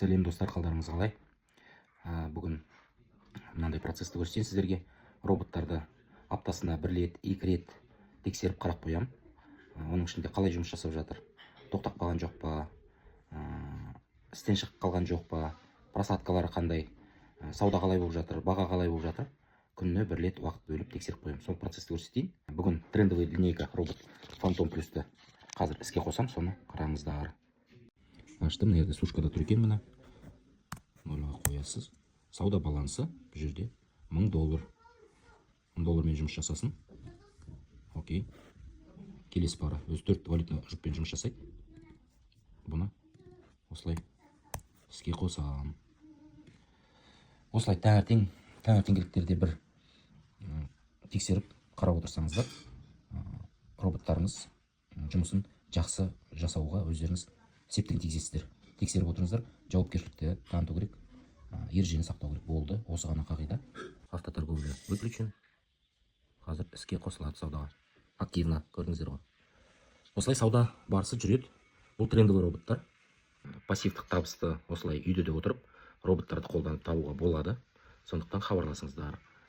Сәлем достар, қалдарыңыз қалай? Бүгін мынандай процессті көрсетейін сіздерге. Роботтарды аптасына 1 рет, 2 рет тексеріп қарап қоям. Оның ішінде қалай жұмыс жасап жатыр, тоқтап қалған жоқ па, істен шығып қалған жоқ па, просадкалары қандай, сауда қалай болып жатыр, баға қалай болып жатыр. Күніне 1 рет уақыт бөліп тексеріп қоям. Сол процессті көрсетейін. Бүгін трендовый линейка робот Phantom Plus'ты қазір іске қосам, соны қараңыздар. Аштым, мына жерде сушкада тұр екен, мына нольға қоясыз. Сауда балансы бұл жерде $1000. $1000мен жұмыс жасасын. Окей. Келесі пара өз 4 валютный жұппен жұмыс жасайды. Бұны осылай іске қосам. Осылай таңертеңгіліктерде бір тексеріп қарап отырсаңыздар, роботтарыңыз жұмысын жақсы жасауға өздеріңіз септігін тигізесіздер. Тексеріп отырыңыздар, жауапкершілікті таныту керек, ережені сақтау керек. Болды, осы ғана қағида. Автоторговля выключен. Қазір іске қосылады саудаға. Активно, көрдіңіздер ғой. Осылай сауда барысы жүреді. Бұл трендовый роботтар. Пассивтік табысты осылай үйде де отырып роботтарды қолданып табуға болады. Сондықтан хабарласыңыздар.